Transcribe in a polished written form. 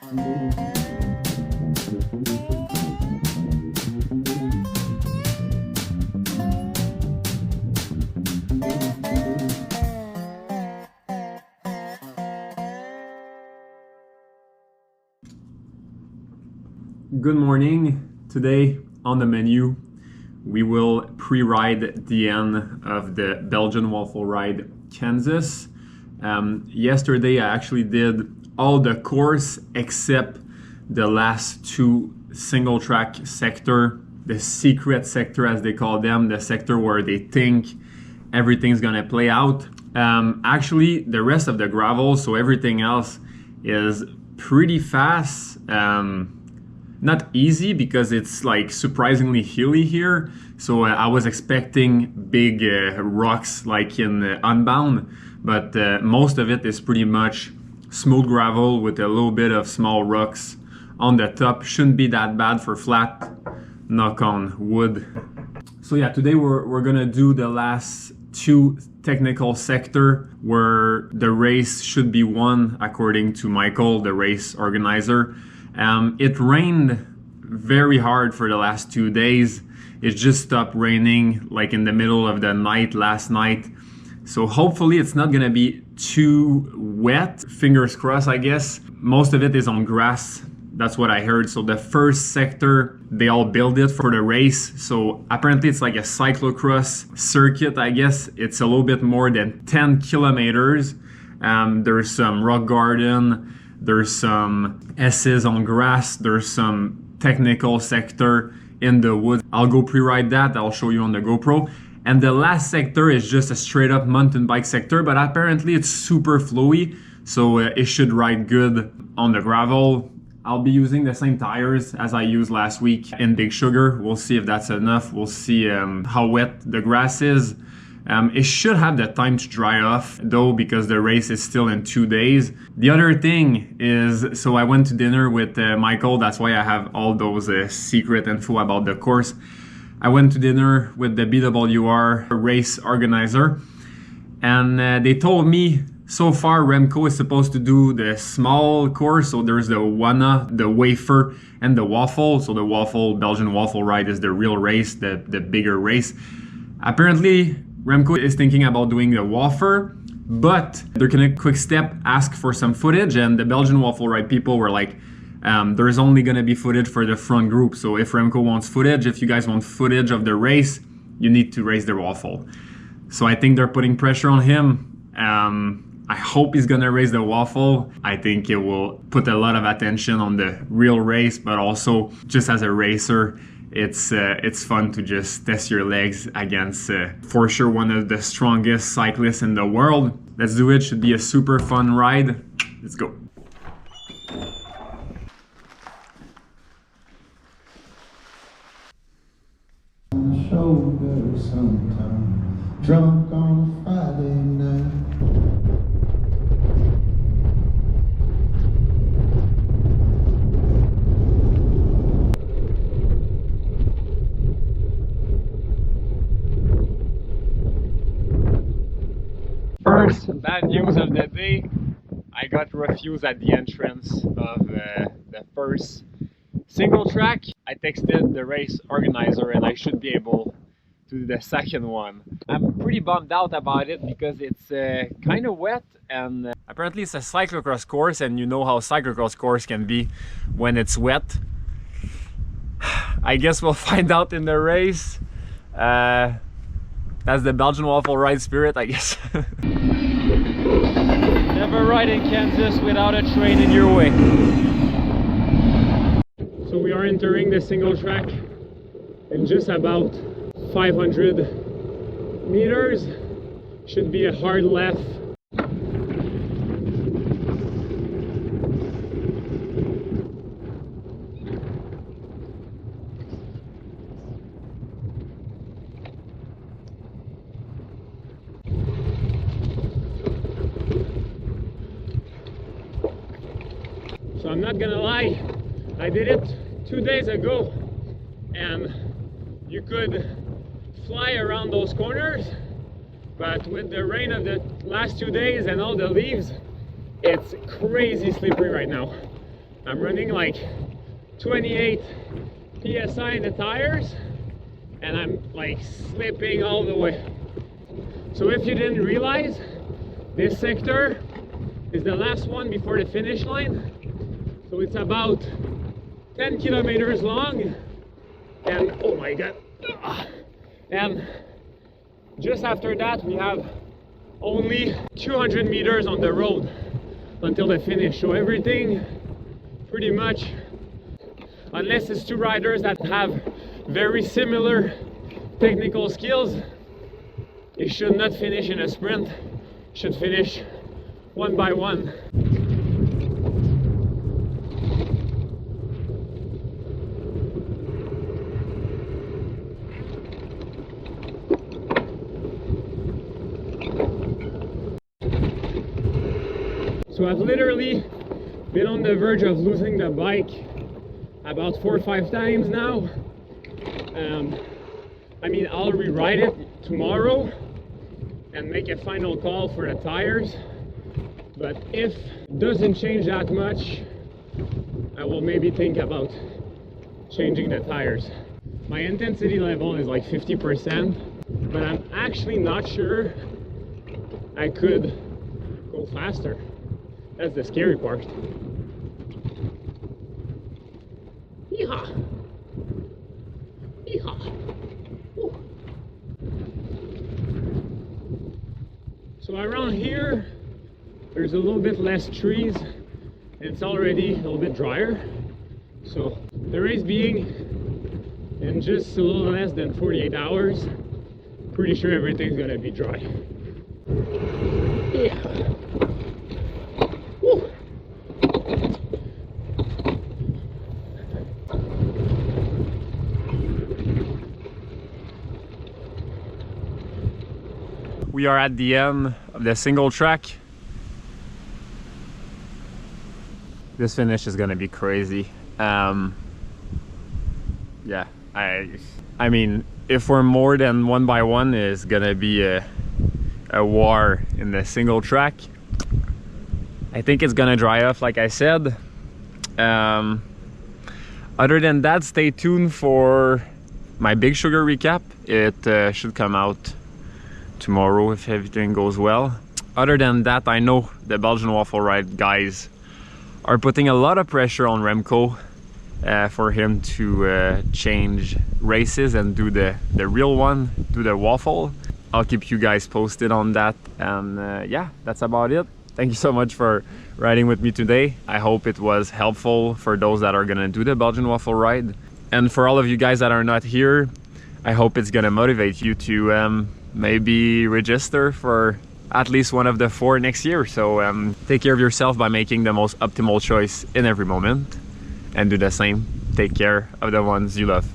Good morning. Today on the menu we will pre-ride the end of the Belgian Waffle ride Kansas. Yesterday I actually did all the course except the last two single track sector, the secret sector as they call them, the sector where they think everything's gonna play out. Actually the rest of the gravel, so everything else is pretty fast. Not easy because it's like surprisingly hilly here, so I was expecting big rocks like in Unbound, but most of it is pretty much smooth gravel with a little bit of small rocks on the top. Shouldn't be that bad for flat, knock on wood. So yeah, today we're gonna do the last two technical sector where the race should be won according to Michael, the race organizer. It rained very hard for the last 2 days. It just stopped raining like in the middle of the night last night. So hopefully it's not gonna be too wet. Fingers crossed, I guess. Most of it is on grass. That's what I heard. So the first sector, they all build it for the race. So apparently it's like a cyclocross circuit, I guess. It's a little bit more than 10 kilometers. There's some rock garden. There's some S's on grass. There's some technical sector in the woods. I'll go pre-ride that. I'll show you on the GoPro. And the last sector is just a straight up mountain bike sector, but apparently it's super flowy, so it should ride good on the gravel. I'll be using the same tires as I used last week in Big Sugar. We'll see if that's enough. We'll see how wet the grass is. It should have the time to dry off though, because the race is still in 2 days. The other thing is, so I went to dinner with Michael. That's why I have all those secret info about the course. I went to dinner with the BWR race organizer, and they told me so far Remco is supposed to do the small course. So there's the Wanna, the Wafer, and the Waffle. So the Waffle, Belgian Waffle ride is the real race, the bigger race. Apparently Remco is thinking about doing the Waffle, but they're gonna quick step ask for some footage, and the Belgian Waffle ride people were like, there's only gonna be footage for the front group. So if Remco wants footage, if you guys want footage of the race, you need to race the Waffle. So I think they're putting pressure on him. I hope he's gonna race the Waffle. I think it will put a lot of attention on the real race, but also just as a racer, it's fun to just test your legs against for sure one of the strongest cyclists in the world. Let's do it. Should be a super fun ride. Let's go. Shoulder sometime, drunk on Friday night. First bad news of the day, I got refused at the entrance of the first single track. I texted the race organizer and I should be able to do the second one. I'm pretty bummed out about it because it's kind of wet, and apparently it's a cyclocross course, and you know how cyclocross course can be when it's wet. I guess we'll find out in the race. That's the Belgian Waffle ride spirit, I guess. Never ride in Kansas without a train in your way. So we are entering the single track in just about 500 meters. Should be a hard left. So I'm not gonna lie, I did it 2 days ago, and you could fly around those corners, but with the rain of the last 2 days and all the leaves, it's crazy slippery right now. I'm running like 28 psi in the tires, and I'm like slipping all the way. So if you didn't realize, this sector is the last one before the finish line. So it's about 10 kilometers long, and oh my god. And just after that we have only 200 meters on the road until the finish. So everything pretty much, unless it's two riders that have very similar technical skills, it should not finish in a sprint, should finish one by one. So I've literally been on the verge of losing the bike about 4 or 5 times now. I mean, I'll rewrite it tomorrow and make a final call for the tires. But if it doesn't change that much, I will maybe think about changing the tires. My intensity level is like 50%, but I'm actually not sure I could go faster. That's the scary part. Yeehaw! Yeehaw! Woo. So around here, there's a little bit less trees, and it's already a little bit drier. So the race being in just a little less than 48 hours, pretty sure everything's gonna be dry. Yeah. Woo. We are at the end of the single track. This finish is gonna be crazy. Yeah, I mean, if we're more than 1 by 1, it's gonna be a war in the single track. I think it's gonna dry off, like I said. Other than that, stay tuned for my Big Sugar recap. It should come out tomorrow if everything goes well. Other than that, I know the Belgian Waffle Ride guys are putting a lot of pressure on Remco for him to change races and do the real one, do the waffle. I'll keep you guys posted on that, and yeah, that's about it. Thank you so much for riding with me today. I hope it was helpful for those that are gonna do the Belgian Waffle Ride, and for all of you guys that are not here, I hope it's gonna motivate you to maybe register for at least one of the 4 next year. So take care of yourself by making the most optimal choice in every moment, and do the same. Take care of the ones you love.